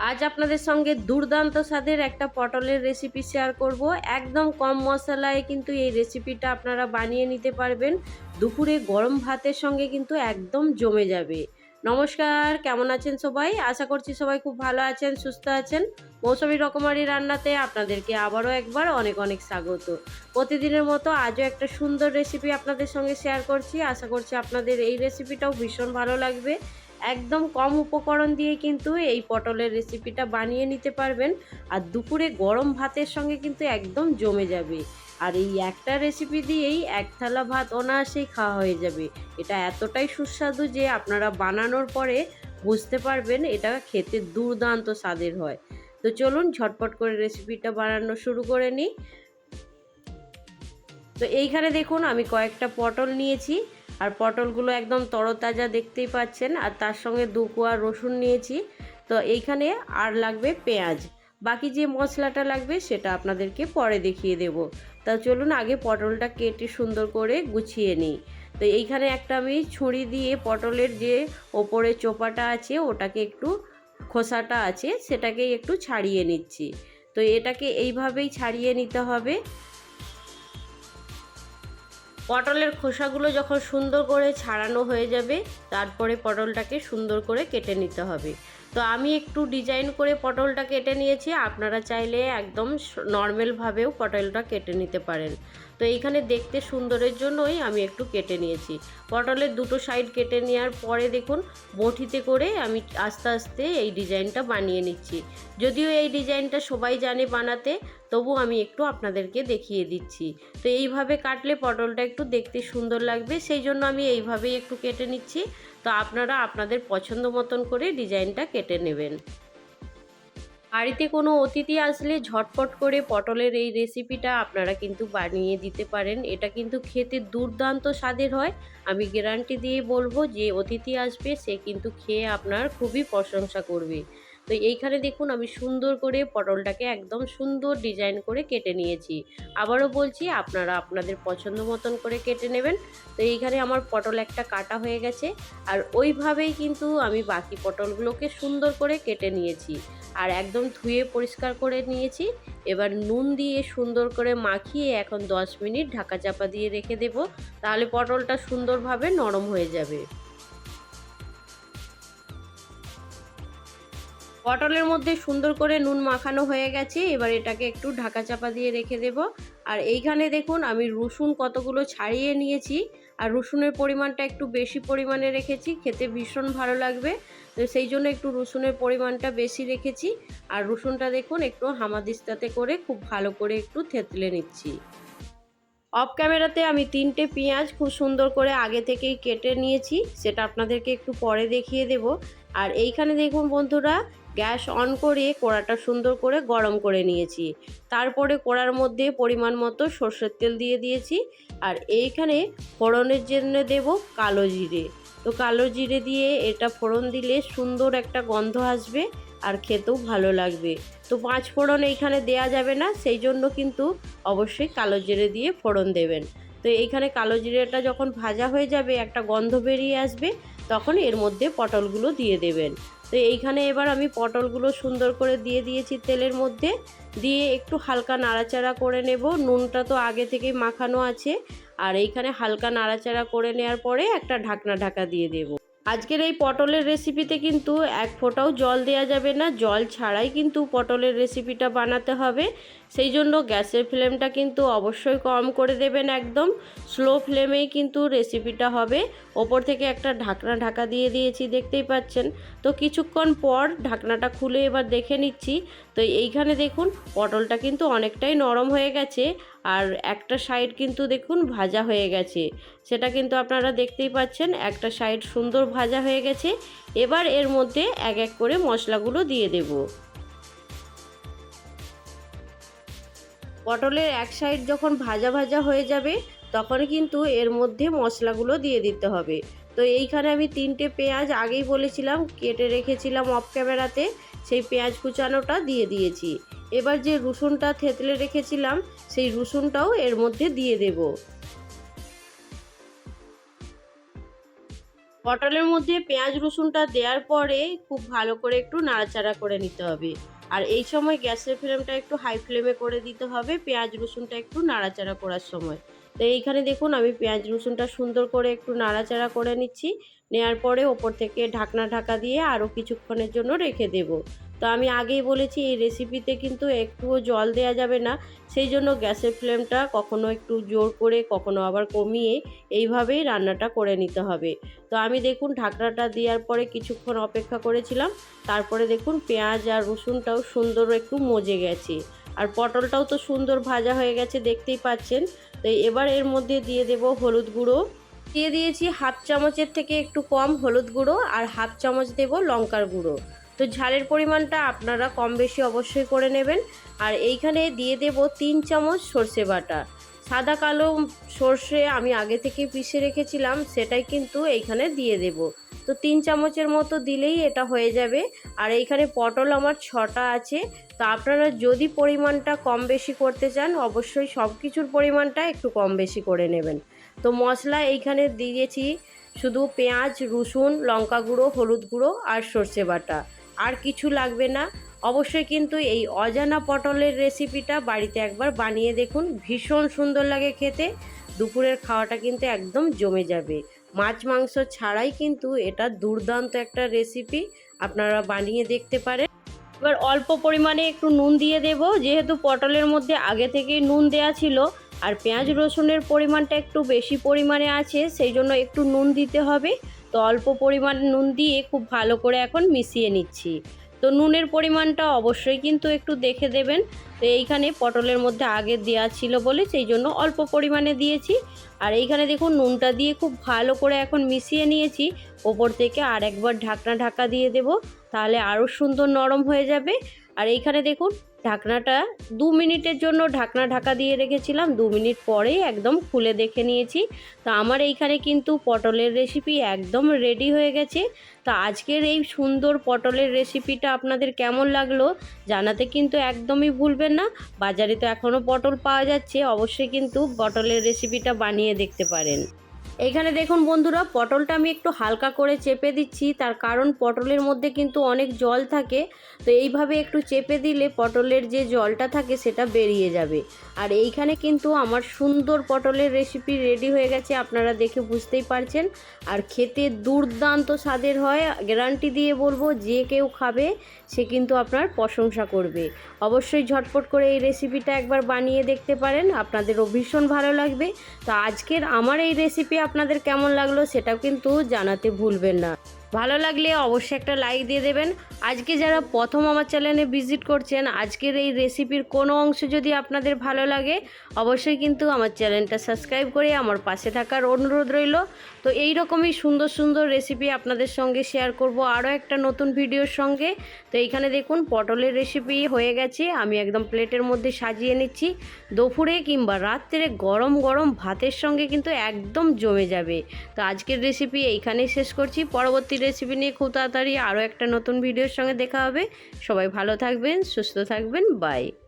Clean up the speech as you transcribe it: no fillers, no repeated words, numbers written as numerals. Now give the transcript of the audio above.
আজ আপনাদের সঙ্গে দুর্দান্ত স্বাদের একটা পটলের রেসিপি শেয়ার করব। একদম কম মশলায় কিন্তু এই রেসিপিটা আপনারা বানিয়ে নিতে পারবেন। দুপুরে গরম ভাতের সঙ্গে কিন্তু একদম জমে যাবে। নমস্কার, কেমন আছেন সবাই? আশা করছি সবাই খুব ভালো আছেন, সুস্থ আছেন। মৌসুমী রকমারি রান্নাতে আপনাদেরকে আবারও একবার অনেক অনেক স্বাগত। প্রতিদিনের মতো আজও একটা সুন্দর রেসিপি আপনাদের সঙ্গে শেয়ার করছি। আশা করছি আপনাদের এই রেসিপিটাও ভীষণ ভালো লাগবে। একদম কম উপকরণ দিয়ে কিন্তু এই পটলের রেসিপিটা বানিয়ে নিতে পারবেন। আর দুপুরে গরম ভাতের সঙ্গে কিন্তু একদম জমে যাবে। আর এই একটা রেসিপি দিয়েই এক থালা ভাত অনায়াসেই খাওয়া হয়ে যাবে। এটা এতটাই সুস্বাদু যে আপনারা বানানোর পরে বুঝতে পারবেন এটা খেতে দুর্দান্ত স্বাদের হয়। তো চলুন ঝটপট করে রেসিপিটা বানানো শুরু করে নিই। তো এইখানে দেখুন আমি কয়েকটা পটল নিয়েছি, আর পটলগুলো একদম তরতাজা দেখতেই পাচ্ছেন। আর তার সঙ্গে 2 কোয়া রসুন নিয়েছি। তো এইখানে আর লাগবে পেঁয়াজ। বাকি যে মশলাটা লাগবে সেটা আপনাদেরকে পরে দেখিয়ে দেব। তা চলুন আগে পটলটা কেটে সুন্দর করে গুছিয়ে নিই। তো এইখানে একটা আমি ছুরি দিয়ে পটলের যে ওপরে চোপাটা আছে ওটাকে একটু, খোসাটা আছে সেটাকেই একটু ছাড়িয়ে নিচ্ছি। তো এটাকে এইভাবেই ছাড়িয়ে নিতে হবে। পটলের খোসাগুলো যখন সুন্দর করে ছাড়ানো হয়ে যাবে তারপরে পটলটাকে সুন্দর করে কেটে নিতে হবে। তো আমি একটু ডিজাইন করে পটলটা কেটে নিয়েছি, আপনারা চাইলে একদম নর্মালভাবেও পটলটা কেটে নিতে পারেন। তো এইখানে দেখতে সুন্দরের জন্যই আমি একটু কেটে নিয়েছি। পটলের দুটো সাইড কেটে নেওয়ার পরে দেখুন বটিতে করে আমি আস্তে আস্তে এই ডিজাইনটা বানিয়ে নিচ্ছি। যদিও এই ডিজাইনটা সবাই জানে বানাতে, তবু আমি একটু আপনাদেরকে দেখিয়ে দিচ্ছি। তো এইভাবে কাটলে পটলটা একটু দেখতে সুন্দর লাগবে, সেই জন্য আমি এইভাবেই একটু কেটে নিচ্ছি। তো আপনারা আপনাদের পছন্দ মতন করে ডিজাইনটা কেটে নেবেন। বাড়িতে কোনো অতিথি আসলে ঝটপট করে পটলের এই রেসিপিটা আপনারা কিন্তু বানিয়ে দিতে পারেন। এটা কিন্তু খেতে দুর্দান্ত স্বাদের হয়। আমি গ্যারান্টি দিয়ে বলবো যে অতিথি আসবে সে কিন্তু খেয়ে আপনার খুবই প্রশংসা করবে। তো এইখানে দেখুন আমি সুন্দর করে পটলটাকে একদম সুন্দর ডিজাইন করে কেটে নিয়েছি। আবারও বলছি আপনারা আপনাদের পছন্দ মতন করে কেটে নেবেন। তো এইখানে আমার পটল একটা কাটা হয়ে গেছে, আর ওইভাবেই কিন্তু আমি বাকি পটলগুলোকে সুন্দর করে কেটে নিয়েছি। আর একদম ধুয়ে পরিষ্কার করে নিয়েছি। এবার নুন দিয়ে সুন্দর করে মাখিয়ে এখন 10 মিনিট ঢাকা চাপা দিয়ে রেখে দেব, তাহলে পটলটা সুন্দরভাবে নরম হয়ে যাবে। পটলের মধ্যে সুন্দর করে নুন মাখানো হয়ে গেছে, এবার এটাকে একটু ঢাকা চাপা দিয়ে রেখে দেব। আর এইখানে দেখুন আমি রসুন কতগুলো ছাড়িয়ে নিয়েছি, আর রসুনের পরিমাণটা একটু বেশি পরিমাণে রেখেছি, খেতে ভীষণ ভালো লাগবে। তো সেই জন্য একটু রসুনের পরিমাণটা বেশি রেখেছি। আর রসুনটা দেখুন একটু হামাদিস্তাতে করে খুব ভালো করে একটু থেতলে নিচ্ছি। অফ ক্যামেরাতে আমি 3টে পেঁয়াজ খুব সুন্দর করে আগে থেকেই কেটে নিয়েছি, সেটা আপনাদেরকে একটু পরে দেখিয়ে দেব। আর এইখানে দেখুন বন্ধুরা, গ্যাস অন করে কড়াটা সুন্দর করে গরম করে নিয়েছি। তারপরে কড়ার মধ্যে পরিমাণ মতো সর্ষের তেল দিয়ে দিয়েছি। আর এইখানে ফোড়নের জন্য দেব কালো জিরে। তো কালো জিরে দিয়ে এটা ফোড়ন দিলে সুন্দর একটা গন্ধ আসবে, আর খেতেও ভালো লাগবে। তো 5 ফোড়ন এইখানে দেয়া যাবে না, সেই জন্য কিন্তু অবশ্যই কালো জিরে দিয়ে ফোড়ন দেবেন। তো এইখানে কালো জিরেটা যখন ভাজা হয়ে যাবে, একটা গন্ধ বেরিয়ে আসবে, তখন এর মধ্যে পটলগুলো দিয়ে দেবেন। তো এইখানে এবার আমি পটলগুলো সুন্দর করে দিয়ে দিয়েছি তেলের মধ্যে, দিয়ে একটু হালকা নাড়াচাড়া করে নেব। নুনটা তো আগে থেকেই মাখানো আছে। আর এইখানে হালকা নাড়াচাড়া করে নেওয়ার পরে একটা ঢাকা দিয়ে দেব। আজকের এই পটলের রেসিপিতে কিন্তু এক ফোঁটাও জল দেওয়া যাবে না, জল ছাড়াই কিন্তু পটলের রেসিপিটা বানাতে হবে। সেই জন্য গ্যাসের ফ্লেমটা কিন্তু অবশ্যই কম করে দেবেন, একদম স্লো ফ্লেমেই কিন্তু রেসিপিটা হবে। ওপর থেকে একটা ঢাকা দিয়ে দিয়েছি, দেখতেই পাচ্ছেন। তো কিছুক্ষণ পর ঢাকনাটা খুলে এবার দেখে নিচ্ছি। তো এইখানে দেখুন পটলটা কিন্তু অনেকটাই নরম হয়ে গেছে, আর একটা সাইড কিন্তু দেখুন ভাজা হয়ে গেছে, সেটা কিন্তু আপনারা দেখতেই পাচ্ছেন। একটা সাইড সুন্দর ভাজা হয়ে গেছে। এবার এর মধ্যে এক এক করে মশলাগুলো দিয়ে দেব। পটলের এক সাইড যখন ভাজা ভাজা হয়ে যাবে তখন কিন্তু এর মধ্যে মশলাগুলো দিয়ে দিতে হবে। তো এইখানে আমি 3টে পেঁয়াজ আগেই বলেছিলাম কেটে রেখেছিলাম অফ ক্যামেরাতে, সেই পেঁয়াজ কুচানোটা দিয়ে দিয়েছি। এবার যে রসুনটা থেতলে রেখেছিলাম সেই রসুনটাও এর মধ্যে দিয়ে দেব। পটলের মধ্যে পেঁয়াজ রসুনটা দেওয়ার পরে খুব ভালো করে একটু নাড়াচাড়া করে নিতে হবে। আর এই সময় গ্যাসের ফ্লেমটা একটু হাই ফ্লেমে করে দিতে হবে পেঁয়াজ রসুনটা একটু নাড়াচাড়া করার সময়। তো এইখানে দেখুন আমি পেঁয়াজ রসুনটা সুন্দর করে একটু নাড়াচাড়া করে নিচ্ছি। নেওয়ার পরে ওপর থেকে ঢাকা দিয়ে আরও কিছুক্ষণের জন্য রেখে দেব। তো আমি আগেই বলেছি এই রেসিপিতে কিন্তু একটুও জল দেওয়া যাবে না, সেই জন্য গ্যাসের ফ্লেমটা কখনো একটু জোর করে কখনো আবার কমিয়ে এইভাবেই রান্নাটা করে নিতে হবে। তো আমি দেখুন ঢাকনাটা দেওয়ার পরে কিছুক্ষণ অপেক্ষা করেছিলাম, তারপরে দেখুন পেঁয়াজ আর রসুনটাও সুন্দর একটু মজে গেছে, আর পটলটাও তো সুন্দর ভাজা হয়ে গেছে দেখতেই পাচ্ছেন। তো এবার এর মধ্যে দিয়ে দেব হলুদ গুঁড়ো, দিয়ে দিয়েছি হাফ চামচের থেকে একটু কম হলুদ গুঁড়ো, আর হাফ চামচ দেব লঙ্কার গুঁড়ো। তো ঝালের পরিমাণটা আপনারা কম বেশি অবশ্যই করে নেবেন। আর এইখানে দিয়ে দেব 3 চামচ সর্ষে বাটা। সাদা কালো সর্ষে আমি আগে থেকে পিষে রেখেছিলাম, সেটাই কিন্তু এইখানে দিয়ে দেব। তো 3 চামচের মতো দিলেই এটা হয়ে যাবে। আর এইখানে পটল আমার 6টা আছে। তো আপনারা যদি পরিমাণটা কম বেশি করতে চান অবশ্যই সব কিছুর পরিমাণটা একটু কম বেশি করে নেবেন। তো মশলা এইখানে দিয়েছি শুধু পেঁয়াজ রসুন লঙ্কা গুঁড়ো হলুদ গুঁড়ো আর সর্ষে বাটা, আর কিছু লাগবে না। অবশ্যই কিন্তু এই অজানা পটলের রেসিপিটা বাড়িতে একবার বানিয়ে দেখুন, ভীষণ সুন্দর লাগে খেতে। দুপুরের খাওয়াটা কিন্তু একদম জমে যাবে। মাছ মাংস ছাড়াই কিন্তু এটা দুর্দান্ত একটা রেসিপি, আপনারা বানিয়ে দেখতে পারেন। এবার অল্প পরিমাণে একটু নুন দিয়ে দেব, যেহেতু পটলের মধ্যে আগে থেকেই নুন দেয়া ছিল আর পেঁয়াজ রসুনের পরিমাণটা একটু বেশি পরিমাণে আছে, সেই জন্য একটু নুন দিতে হবে। তো অল্প পরিমাণ নুন দিয়ে খুব ভালো করে এখন মিশিয়ে নিচ্ছি। তো নুনের পরিমাণটা অবশ্যই কিন্তু একটু দেখে দেবেন। তো এইখানে পটলের মধ্যে আগে দেওয়া ছিল বলে সেই জন্য অল্প পরিমাণে দিয়েছি। আর এইখানে দেখুন নুনটা দিয়ে খুব ভালো করে এখন মিশিয়ে নিয়েছি। ওপর থেকে আর একবার ঢাকা দিয়ে দেব, তাহলে আরও সুন্দর নরম হয়ে যাবে। আর এইখানে দেখুন ঢাকনাটা 2 মিনিটের জন্য ঢাকা দিয়ে রেখেছিলাম, 2 মিনিট পরেই একদম খুলে দেখে নিয়েছি। তো আমার এইখানে কিন্তু পটলের রেসিপি একদম রেডি হয়ে গেছে। তো আজকের এই সুন্দর পটলের রেসিপিটা আপনাদের কেমন লাগলো জানাতে কিন্তু একদমই ভুলবেন না। বাজারে তো এখনও পটল পাওয়া যাচ্ছে, অবশ্যই কিন্তু পটলের রেসিপিটা বানিয়ে দেখতে পারেন। এইখানে দেখুন বন্ধুরা পটলটা আমি একটু হালকা করে চেপে দিচ্ছি, তার কারণ পটলের মধ্যে কিন্তু অনেক জল থাকে। তো এইভাবে একটু চেপে দিলে পটলের যে জলটা থাকে সেটা বেরিয়ে যাবে। আর এইখানে কিন্তু আমার সুন্দর পটলের রেসিপি রেডি হয়ে গেছে, আপনারা দেখে বুঝতেই পারছেন। আর খেতে দুর্দান্ত স্বাদের হয়, গ্যারান্টি দিয়ে বলবো যে কেউ খাবে সে কিন্তু আপনার প্রশংসা করবে। অবশ্যই ঝটপট করে এই রেসিপিটা একবার বানিয়ে দেখতে পারেন, আপনাদেরও ভীষণ ভালো লাগবে। তো আজকের আমার এই রেসিপি আপনাদের কেমন লাগলো সেটাও কিন্তু জানাতে ভুলবেন না। ভালো লাগলে অবশ্যই একটা লাইক দিয়ে দেবেন। আজকে যারা প্রথম আমার চ্যানেলে ভিজিট করছেন, আজকের এই রেসিপির কোনো অংশ যদি আপনাদের ভালো লাগে অবশ্যই কিন্তু আমার চ্যানেলটা সাবস্ক্রাইব করে আমার পাশে থাকার অনুরোধ রইল। তো এই রকমই সুন্দর সুন্দর রেসিপি আপনাদের সঙ্গে শেয়ার করব আরও একটা নতুন ভিডিওর সঙ্গে। তো এইখানে দেখুন পটলের রেসিপি হয়ে গেছে, আমি একদম প্লেটের মধ্যে সাজিয়ে নিচ্ছি। দুপুরে কিংবা রাত্রে গরম গরম ভাতের সঙ্গে কিন্তু একদম জমে যাবে। তো আজকের রেসিপি এইখানেই শেষ করছি, পরবর্তী রেসিপি নিয়ে খুব তাড়াতাড়ি আরও একটা নতুন ভিডিওর সঙ্গে দেখা হবে। সবাই ভালো থাকবেন সুস্থ থাকবেন, বাই।